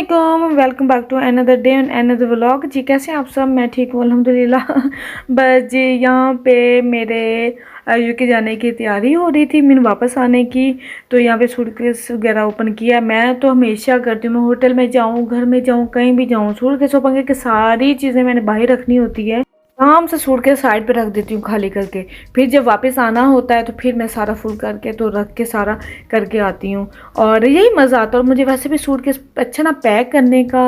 अस्सलामुअलैकुम, welcome back to another day and another vlog. जी कैसे हैं आप सब? मैं ठीक हूँ अल्हम्दुलिल्लाह। बस जी यहाँ पे मेरे यूके जाने की तैयारी हो रही थी, मैंने वापस आने की। तो यहाँ पे सूटकेस वगैरह ओपन किया। मैं तो हमेशा करती हूँ, मैं होटल में जाऊँ, घर में जाऊँ, कहीं भी जाऊँ, सूटकेस ओपन करके सारी चीज़ें मैंने बाहर रखनी होती है। आराम से सूट के साइड पे रख देती हूँ खाली करके। फिर जब वापस आना होता है तो फिर मैं सारा फुल करके तो रख के सारा करके आती हूँ। और यही मज़ा आता है। और मुझे वैसे भी सूट के अच्छा ना पैक करने का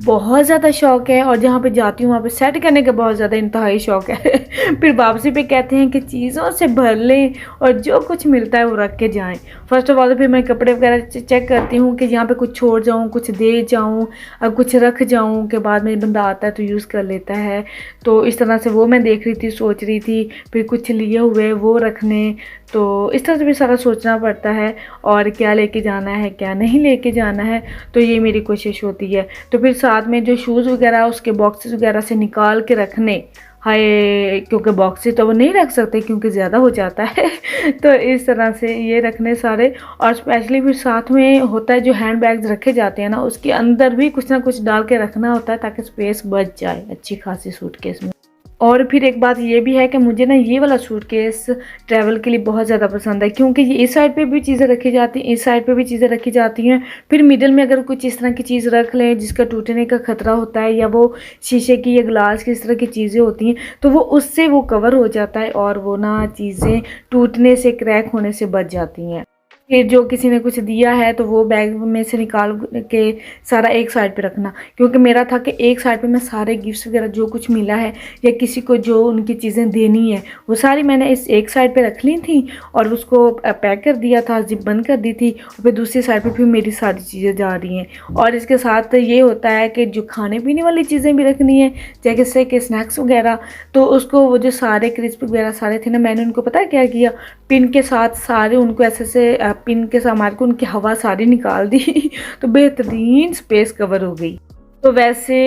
बहुत ज़्यादा शौक़ है, और जहाँ पे जाती हूँ वहाँ पे सेट करने का बहुत ज़्यादा इंतहाई शौक़ है। फिर वापसी पे कहते हैं कि चीज़ों से भर लें और जो कुछ मिलता है वो रख के जाएँ। फर्स्ट ऑफ ऑल तो फिर मैं कपड़े वगैरह चेक करती हूँ कि यहाँ पे कुछ छोड़ जाऊँ, कुछ दे जाऊँ, कुछ रख जाऊँ, के बाद में बंदा आता है तो यूज़ कर लेता है। तो इस तरह से वो मैं देख रही थी, सोच रही थी। फिर कुछ लिए हुए वो रखने, तो इस तरह से भी सारा सोचना पड़ता है, और क्या लेके जाना है क्या नहीं लेके जाना है। तो ये मेरी कोशिश होती है। तो फिर साथ में जो शूज़ वगैरह उसके बॉक्सेस वगैरह से निकाल के रखने, हाय, क्योंकि बॉक्सेस तो वो नहीं रख सकते क्योंकि ज़्यादा हो जाता है। तो इस तरह से ये रखने सारे। और स्पेशली फिर साथ में होता है जो हैंड बैग्स रखे जाते हैं ना, उसके अंदर भी कुछ ना कुछ डाल के रखना होता है ताकि स्पेस बच जाए अच्छी खासी सूटकेस में। और फिर एक बात ये भी है कि मुझे ना ये वाला सूटकेस ट्रैवल के लिए बहुत ज़्यादा पसंद है, क्योंकि ये इस साइड पे भी चीज़ें रखी जाती हैं, इस साइड पे भी चीज़ें रखी जाती हैं। फिर मिडिल में अगर कुछ इस तरह की चीज़ रख लें जिसका टूटने का ख़तरा होता है, या वो शीशे की या ग्लास की इस तरह की चीज़ें होती हैं, तो वो उससे वो कवर हो जाता है और वो ना चीज़ें टूटने से, क्रैक होने से बच जाती हैं। फिर जो किसी ने कुछ दिया है तो वो बैग में से निकाल के सारा एक साइड पे रखना, क्योंकि मेरा था कि एक साइड पे मैं सारे गिफ्ट्स वगैरह जो कुछ मिला है या किसी को जो उनकी चीज़ें देनी है वो सारी मैंने इस एक साइड पे रख ली थी, और उसको पैक कर दिया था, जिप बंद कर दी थी। और फिर दूसरी साइड पे फिर मेरी सारी चीज़ें जा रही हैं। और इसके साथ ये होता है कि जो खाने पीने वाली चीज़ें भी रखनी है, जैसे कि स्नैक्स वगैरह, तो उसको वो जो सारे क्रिस्प वगैरह सारे थे ना, मैंने उनको पता है क्या किया, पिन के साथ सारे उनको ऐसे से पिन के साथ मार के उनकी हवा सारी निकाल दी। तो बेहतरीन स्पेस कवर हो गई। तो वैसे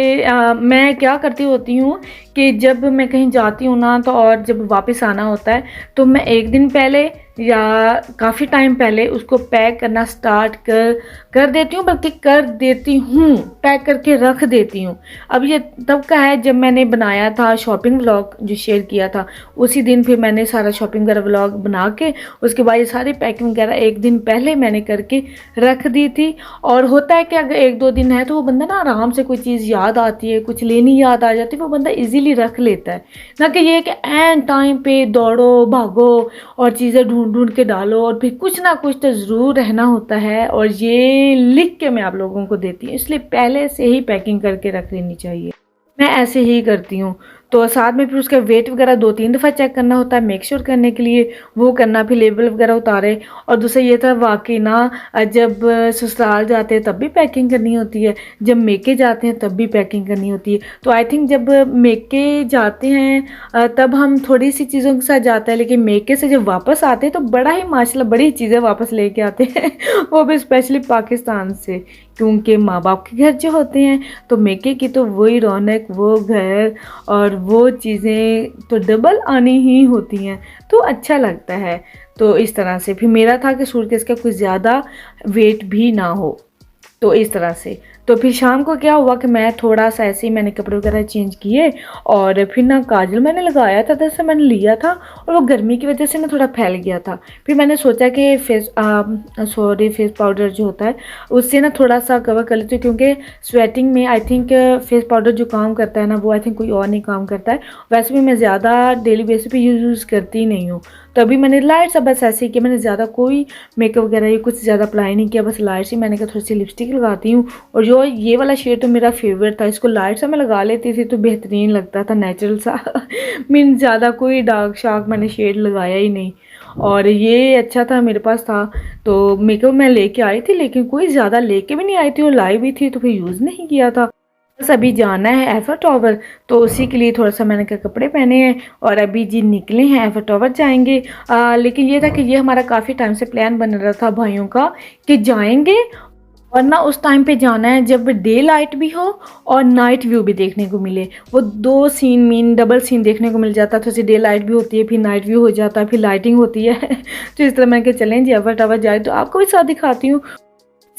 मैं क्या करती होती हूँ कि जब मैं कहीं जाती हूँ ना, तो और जब वापस आना होता है तो मैं एक दिन पहले या काफ़ी टाइम पहले उसको पैक करना स्टार्ट कर देती हूँ, बल्कि कर देती हूँ, पैक करके रख देती हूँ। अब ये तब का है जब मैंने बनाया था शॉपिंग व्लॉग जो शेयर किया था, उसी दिन फिर मैंने सारा शॉपिंग वगैरह व्लॉग बना के उसके बाद ये सारी पैकिंग वगैरह एक दिन पहले मैंने करके रख दी थी। और होता है कि अगर एक दो दिन है तो वो बंदा ना आराम से कोई चीज़ याद आती है, कुछ लेनी याद आ जाती है, वो बंदा ईजीली रख लेता है। ना कि ये कि एंड टाइम पे दौड़ो भागो और चीज़ें ढूंढ के डालो, और फिर कुछ ना कुछ तो ज़रूर रहना होता है। और ये लिख के मैं आप लोगों को देती हूँ, इसलिए पहले से ही पैकिंग करके रख लेनी चाहिए। मैं ऐसे ही करती हूँ। तो साथ में फिर उसका वेट वगैरह 2-3 दफ़ा चेक करना होता है मेक श्योर करने के लिए, वो करना, फिर लेबल वगैरह उतारे। और दूसरा ये था वाकई ना, जब ससुराल जाते हैं तब भी पैकिंग करनी होती है, जब मेके जाते हैं तब भी पैकिंग करनी होती है। तो आई थिंक जब मेके जाते हैं तब हम थोड़ी सी चीज़ों के साथ जाते हैं, लेकिन मेके से जब वापस आते हैं तो बड़ा ही माशाल्लाह बड़ी चीज़ें वापस लेके आते हैं। वो भी स्पेशली पाकिस्तान से, क्योंकि माँ बाप के घर जो होते हैं तो मेके की तो वही रौनक, वो घर और वो चीज़ें तो डबल आनी ही होती हैं, तो अच्छा लगता है। तो इस तरह से फिर मेरा था कि सूटकेस का कुछ ज़्यादा वेट भी ना हो, तो इस तरह से। तो फिर शाम को क्या हुआ कि मैं थोड़ा सा ऐसे ही मैंने कपड़े वगैरह चेंज किए, और फिर ना काजल मैंने लगाया था, दरअसल मैंने लिया था और वो गर्मी की वजह से ना थोड़ा फैल गया था। फिर मैंने सोचा कि फेस पाउडर जो होता है उससे ना थोड़ा सा कवर कर लेती हूँ, क्योंकि स्वेटिंग में आई थिंक फेस पाउडर जो काम करता है ना, वो आई थिंक कोई और नहीं काम करता है। वैसे भी मैं ज़्यादा डेली बेसिस पे यूज़ करती नहीं हूँ, तो अभी मैंने लाइट सा बस ऐसे ही किया, मैंने ज़्यादा कोई मेकअप वगैरह ये कुछ ज़्यादा अप्लाई नहीं किया, बस लाइट सी मैंने कहा थोड़ी सी लिपस्टिक लगाती हूँ। और जो ये वाला शेड तो मेरा फेवरेट था, इसको लाइट सा मैं लगा लेती थी तो बेहतरीन लगता था, नेचुरल सा। मीन ज़्यादा कोई डार्क शार्क मैंने शेड लगाया ही नहीं, और ये अच्छा था मेरे पास था। तो मेकअप मैं लेके आई थी, लेकिन कोई ज़्यादा लेके भी नहीं आई थी और लाई भी थी तो फिर यूज़ नहीं किया था। बस अभी जाना है एफर टावर, तो उसी के लिए थोड़ा सा मैंने कहा कपड़े पहने हैं, और अभी जी निकले हैं एफर टावर जाएंगे। लेकिन ये था कि ये हमारा काफ़ी टाइम से प्लान बन रहा था भाइयों का कि जाएंगे, और ना उस टाइम पे जाना है जब डे लाइट भी हो और नाइट व्यू भी देखने को मिले। वो दो सीन मीन डबल सीन देखने को मिल जाता है, थोड़ी सी डे लाइट भी होती है, फिर नाइट व्यू हो जाता है, फिर लाइटिंग होती है। तो इस तरह मैं कि चलें जी एफर टावर जाए, तो आपको भी साथ दिखाती हूँ।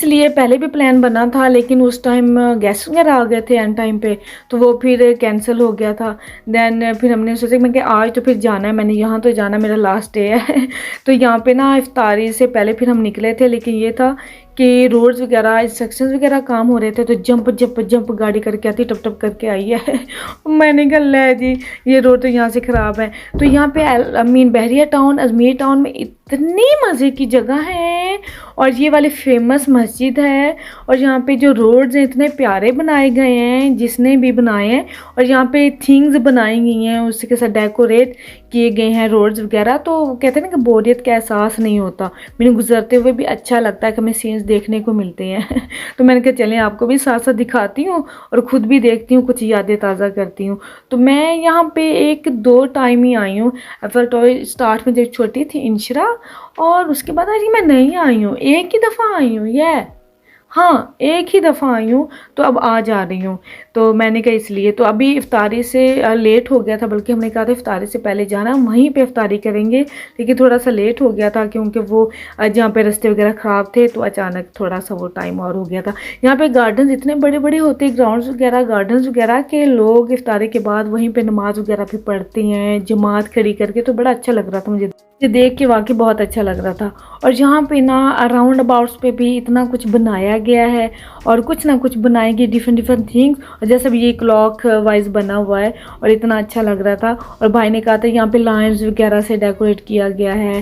इसलिए पहले भी प्लान बना था, लेकिन उस टाइम गेस्ट वगैरह आ गए थे एंड टाइम पे, तो वो फिर कैंसिल हो गया था। देन फिर हमने सोचा कि मैं कि आज तो फिर जाना है, मैंने यहाँ तो जाना, मेरा लास्ट डे है तो यहाँ पे ना इफ्तारी से पहले फिर हम निकले थे, लेकिन ये था कि रोड्स वगैरह इंस्ट्रक्शंस वगैरह काम हो रहे थे, तो जंप गाड़ी करके आती, टप टप करके आई है मैंने कहा ले जी ये रोड तो यहाँ से ख़राब है। तो यहाँ पे बहरिया टाउन, अजमेर टाउन में इतनी मज़े की जगह है, और ये वाली फेमस मस्जिद है, और यहाँ पे जो रोड्स हैं इतने प्यारे बनाए गए हैं जिसने भी बनाए हैं, और यहाँ पे थिंग्स बनाई गई हैं उसके साथ डेकोरेट किए गए हैं रोड्स वगैरह, तो कहते हैं ना कि बोरियत का एहसास नहीं होता। मैंने गुजरते हुए भी अच्छा लगता है कि हमें सीन्स देखने को मिलते हैं तो मैंने कहा चलें आपको भी साथ साथ दिखाती हूँ और ख़ुद भी देखती हूँ, कुछ यादें ताज़ा करती हूँ। तो मैं यहाँ पे 1-2 टाइम ही आई हूँ। एफल टॉवर स्टार्ट में जब छोटी थी इंशरा, और उसके बाद आज मैं नहीं आई हूँ, एक ही दफ़ा आई हूँ, हाँ एक ही दफ़ा आई हूँ, तो अब आज आ रही हूँ। तो मैंने कहा इसलिए, तो अभी इफ्तारी से लेट हो गया था, बल्कि हमने कहा था इफ्तारी से पहले जाना, वहीं पे इफ्तारी करेंगे, लेकिन थोड़ा सा लेट हो गया था क्योंकि वो जहाँ पे रास्ते वगैरह ख़राब थे, तो अचानक थोड़ा सा वो टाइम और हो गया था। यहाँ पे गार्डन्स इतने बड़े बड़े होते हैं, ग्राउंड्स वगैरह, गार्डन्स वगैरह के लोग इफ्तारी के बाद वहीं पर नमाज वगैरह भी पढ़ते हैं जमात खड़ी करके, तो बड़ा अच्छा लग रहा था मुझे देख के, वाकई बहुत अच्छा लग रहा था। और यहाँ पे ना अराउंड अबाउट्स पे भी इतना कुछ बनाया गया है, और कुछ ना कुछ बनाएंगे डिफरेंट थिंग्स, और जैसे भी ये क्लॉक वाइज बना हुआ है, और इतना अच्छा लग रहा था। और भाई ने कहा था यहाँ पे लाइन्स वगैरह से डेकोरेट किया गया है,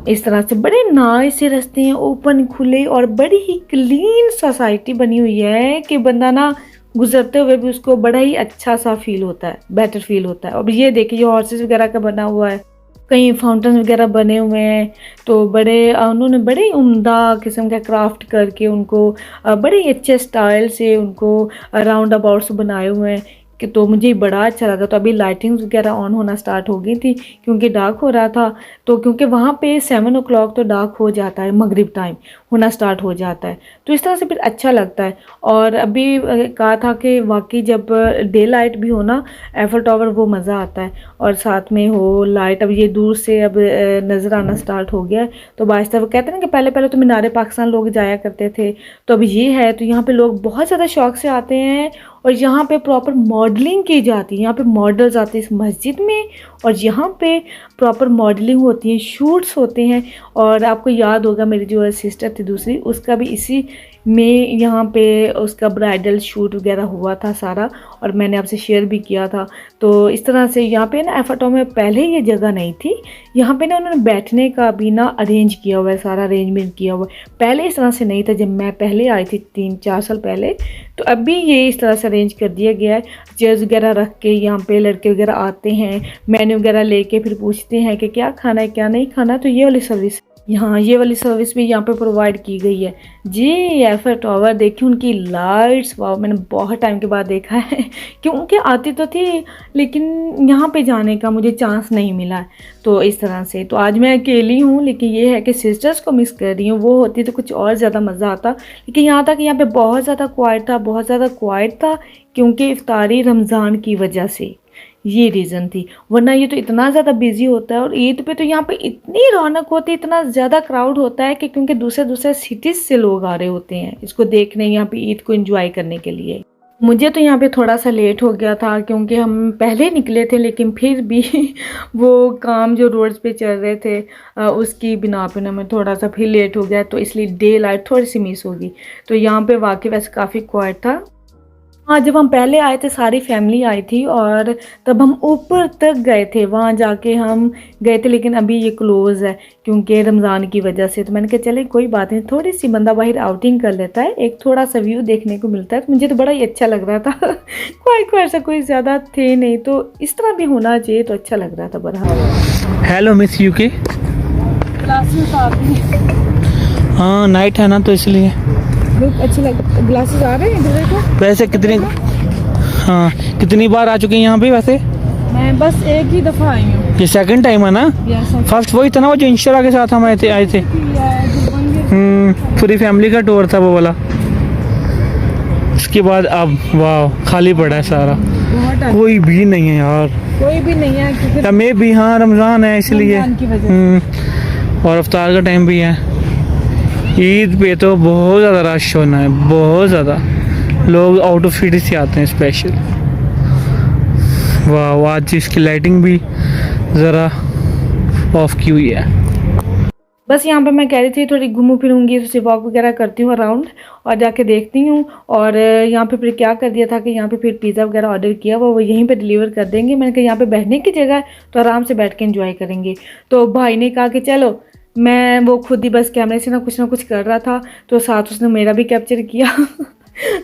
इस तरह से बड़े नाइस से रास्ते हैं, ओपन खुले, और बड़ी ही क्लीन सोसाइटी बनी हुई है कि बंदा ना गुजरते हुए भी उसको बड़ा ही अच्छा सा फील होता है, बेटर फील होता है। और ये देखिए ये हॉर्सेस वगैरह का बना हुआ है, कहीं फाउंटेन वगैरह बने हुए हैं, तो बड़े उन्होंने बड़े उम्दा किस्म का क्राफ्ट करके उनको बड़े अच्छे स्टाइल से उनको राउंड अबाउट्स बनाए हुए हैं कि, तो मुझे बड़ा अच्छा लगा। तो अभी लाइटिंग्स वगैरह ऑन होना स्टार्ट हो गई थी क्योंकि डार्क हो रहा था, तो क्योंकि वहाँ पे 7 o'clock तो डार्क हो जाता है, मगरिब टाइम होना स्टार्ट हो जाता है, तो इस तरह से फिर अच्छा लगता है। और अभी कहा था कि वाकई जब डे लाइट भी हो ना एफल टावर, वो मज़ा आता है, और साथ में हो लाइट। अब ये दूर से अब नज़र आना स्टार्ट हो गया है, तो बाइस्ता वो कहते हैं ना कि पहले तो मीनार पाकिस्तान लोग जाया करते थे, तो अब ये है, तो यहाँ पे लोग बहुत ज़्यादा शौक से आते हैं, और यहाँ पे प्रॉपर मॉडलिंग की जाती है, यहाँ पे मॉडल्स आते हैं इस मस्जिद में, और यहाँ पे प्रॉपर मॉडलिंग होती है, शूट्स होते हैं। और आपको याद होगा मेरी जो सिस्टर थी दूसरी, उसका भी इसी में यहाँ पे उसका ब्राइडल शूट वगैरह हुआ था सारा, और मैंने आपसे शेयर भी किया था। तो इस तरह से यहाँ पे ना एफल टावर में पहले ये जगह नहीं थी, यहाँ पे ना उन्होंने बैठने का भी ना अरेंज किया हुआ है, सारा अरेंजमेंट किया हुआ है। पहले इस तरह से नहीं था, जब मैं पहले आई थी 3-4 साल पहले, तो अभी ये इस तरह से अरेंज कर दिया गया है। चेयर्स वगैरह रख के यहाँ पे लड़के वगैरह आते हैं, मेन्यू वगैरह लेके फिर पूछते हैं कि क्या खाना है क्या नहीं खाना, तो ये वाली सर्विस, यहाँ ये वाली सर्विस भी यहाँ पे प्रोवाइड की गई है जी। एफल टावर देखिए, उनकी लाइट्स, वाह, मैंने बहुत टाइम के बाद देखा है क्योंकि आती तो थी लेकिन यहाँ पे जाने का मुझे चांस नहीं मिला, तो इस तरह से। तो आज मैं अकेली हूँ, लेकिन ये है कि सिस्टर्स को मिस कर रही हूँ, वो होती तो कुछ और ज़्यादा मज़ा आता। लेकिन यहाँ तक यहाँ पे बहुत ज़्यादा क्वाइट था क्योंकि इफ्तारी रमज़ान की वजह से, ये रीज़न थी, वरना ये तो इतना ज़्यादा बिजी होता है। और ईद पे तो यहाँ पे इतनी रौनक होती है, इतना ज़्यादा क्राउड होता है कि क्योंकि दूसरे सिटीज़ से लोग आ रहे होते हैं इसको देखने, यहाँ पे ईद को एंजॉय करने के लिए। मुझे तो यहाँ पे थोड़ा सा लेट हो गया था क्योंकि हम पहले निकले थे, लेकिन फिर भी वो काम जो रोड्स पे चल रहे थे उसकी बिना पे ना मैं थोड़ा सा फिर लेट हो गया, तो इसलिए डे लाइट थोड़ी सी मिस होगी। तो यहाँ पे वाकई वैसे काफ़ी क्वाइट था। हाँ, जब हम पहले आए थे सारी फैमिली आई थी, और तब हम ऊपर तक गए थे, वहाँ जाके हम गए थे, लेकिन अभी ये क्लोज़ है क्योंकि रमज़ान की वजह से। तो मैंने कहा चले कोई बात नहीं, थोड़ी सी बंदा बाहर आउटिंग कर लेता है, एक थोड़ा सा व्यू देखने को मिलता है। तो मुझे तो बड़ा ही अच्छा लग रहा था कोई ऐसा कोई ज़्यादा थे नहीं, तो इस तरह भी होना चाहिए, तो अच्छा लग रहा था बड़ा। हेलो मिस यूके, हाँ नाइट है ना तो इसलिए अच्छे ग्लासेस आ रहे हैं को। वैसे कितनी बार आ चुके हैं यहाँ पे? वैसे मैं बस एक ही दफ़ा आई हूँ, ये सेकंड टाइम है ना? फर्स्ट वही था ना, वो जो इंशरा के साथ हम आए थे। पूरी फैमिली का टूर था वो वाला। उसके बाद अब वाह खाली पड़ा है सारा, कोई भी नहीं है यार, कोई भी नहीं है क्योंकि मैं भी, हाँ रमज़ान है इसलिए, और अफ्तार का टाइम भी है। ईद पे तो बहुत ज़्यादा रश होना है, बहुत ज़्यादा लोग आउट ऑफ सिटी से आते हैं स्पेशल। वाह, आज इसकी लाइटिंग भी ज़रा ऑफ की हुई है। बस यहाँ पे मैं कह रही थी थोड़ी घूमूं फिरूंगी, तो वॉक वगैरह करती हूँ अराउंड और जाके देखती हूँ। और यहाँ पे फिर क्या कर दिया था कि यहाँ पे फिर पिज़्ज़ा वगैरह ऑर्डर किया, वो यहीं पे डिलीवर कर देंगे। मैंने कहा यहाँ पे बैठने की जगह है तो आराम से बैठ के एंजॉय करेंगे। तो भाई ने कहा कि चलो, मैं वो खुद ही बस कैमरे से ना कुछ कर रहा था, तो साथ उसने मेरा भी कैप्चर किया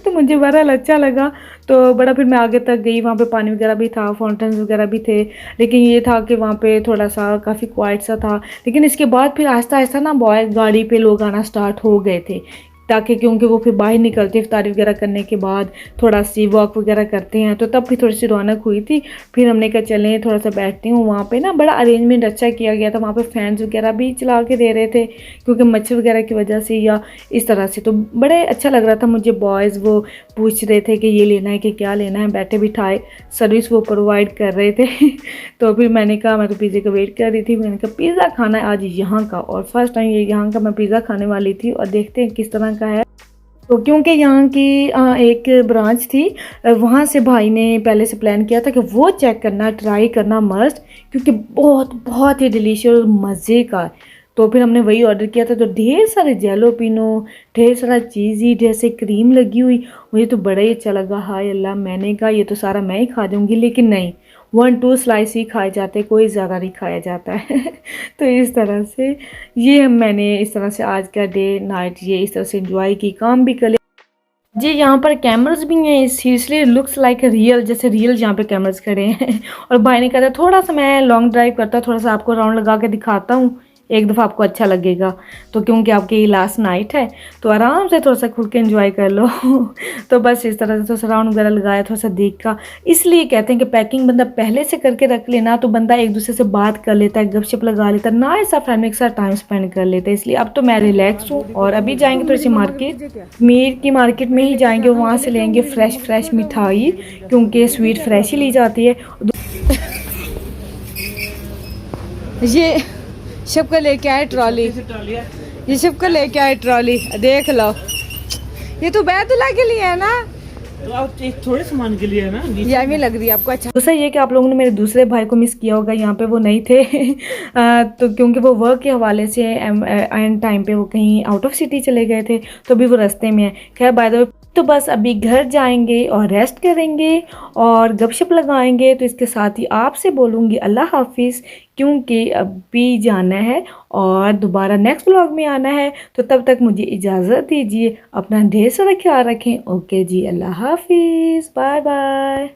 तो मुझे बड़ा अच्छा लगा। तो बड़ा फिर मैं आगे तक गई, वहाँ पे पानी वगैरह भी था, फाउंटेन्स वगैरह भी थे, लेकिन ये था कि वहाँ पे थोड़ा सा काफ़ी क्वाइट सा था। लेकिन इसके बाद फिर आहिस्ता आहिस्ता ना बॉय गाड़ी पे लोग आना स्टार्ट हो गए थे, ताकि क्योंकि वो फिर बाहर निकलते इफ्तारी वगैरह करने के बाद थोड़ा सी वॉक वगैरह करते हैं, तो तब भी थोड़ी सी रौनक हुई थी। फिर हमने कहा चलें थोड़ा सा बैठती हूँ। वहाँ पे ना बड़ा अरेंजमेंट अच्छा किया गया था, वहाँ पे फैंस वगैरह भी चला के दे रहे थे क्योंकि मच्छर वगैरह की वजह से या इस तरह से, तो बड़े अच्छा लग रहा था मुझे। बॉयज़ वो पूछ रहे थे कि ये लेना है कि क्या लेना है, बैठे बिठाए सर्विस वो प्रोवाइड कर रहे थे तो फिर मैंने कहा, मैं तो पिज़्ज़े का वेट कर रही थी, मैंने कहा पिज़्ज़ा खाना है आज यहाँ का, और फर्स्ट टाइम ये यहाँ का मैं पिज़्ज़ा खाने वाली थी। और देखते हैं किस तरह का है। तो क्योंकि यहाँ की एक ब्रांच थी, वहाँ से भाई ने पहले से प्लान किया था कि वो चेक करना, ट्राई करना मस्ट, क्योंकि बहुत बहुत ही डिलीशियस और मज़े का। तो फिर हमने वही ऑर्डर किया था। तो ढेर सारे जेलोपिनो, ढेर सारा चीज़ी, ढेर से क्रीम लगी हुई, मुझे तो बड़ा ही अच्छा लगा। हाय अल्लाह, मैंने कहा ये तो सारा मैं ही खा दूँगी, लेकिन नहीं, 1-2 स्लाइस ही खाए जाते, कोई ज़्यादा नहीं खाया जाता है तो इस तरह से ये मैंने इस तरह से आज का डे नाइट ये इस तरह से एंजॉय की, काम भी कर लिया जी। यहाँ पर कैमरास भी हैं, सीरियसली लुक्स लाइक रियल, जैसे रियल यहाँ पे कैमरास खड़े हैं और भाई ने कहा था थोड़ा सा मैं लॉन्ग ड्राइव करता, थोड़ा सा आपको राउंड लगा के दिखाता हूँ, एक दफ़ा आपको अच्छा लगेगा। तो क्योंकि आपकी लास्ट नाइट है तो आराम से थोड़ा सा खुद के एंजॉय कर लो तो बस इस तरह से थोड़ा सा राउंड वगैरह लगाया, थोड़ा सा देखा। इसलिए कहते हैं कि पैकिंग बंदा पहले से करके रख लेना तो बंदा एक दूसरे से बात कर लेता है, गपशप लगा लेता है, ना ऐसा फैमिली के साथ टाइम स्पेंड कर लेता है। इसलिए अब तो मैं रिलैक्स हूँ और अभी जाएंगे थोड़ी सी मार्केट, मीर की मार्केट में ही जाएंगे, वहाँ से लेंगे फ्रेश मिठाई, क्योंकि स्वीट फ्रेश ही ली जाती है। ये शब का लेके आए ट्रॉली, ये शब का लेके आए ट्रॉली, देख लो। ये तो बैतुल्ला के लिए है ना, तो आप एक थोड़े सामान के लिए है ना, ये भी लग रही है आपको। अच्छा, दूसरा ये कि आप लोगों ने मेरे दूसरे भाई को मिस किया होगा, यहाँ पे वो नहीं थे तो क्योंकि वो वर्क के हवाले से एंड टाइम पे वो कहीं आउट ऑफ सिटी चले गए थे, तो अभी वो रास्ते में है। खैर बाय द वे, तो बस अभी घर जाएंगे और रेस्ट करेंगे और गपशप लगाएंगे। तो इसके साथ ही आपसे बोलूँगी अल्लाह हाफिज़, क्योंकि अभी जाना है और दोबारा नेक्स्ट व्लॉग में आना है। तो तब तक मुझे इजाज़त दीजिए, अपना ढेर सारा ख्याल रखें। ओके जी, अल्लाह हाफिज़, बाय बाय।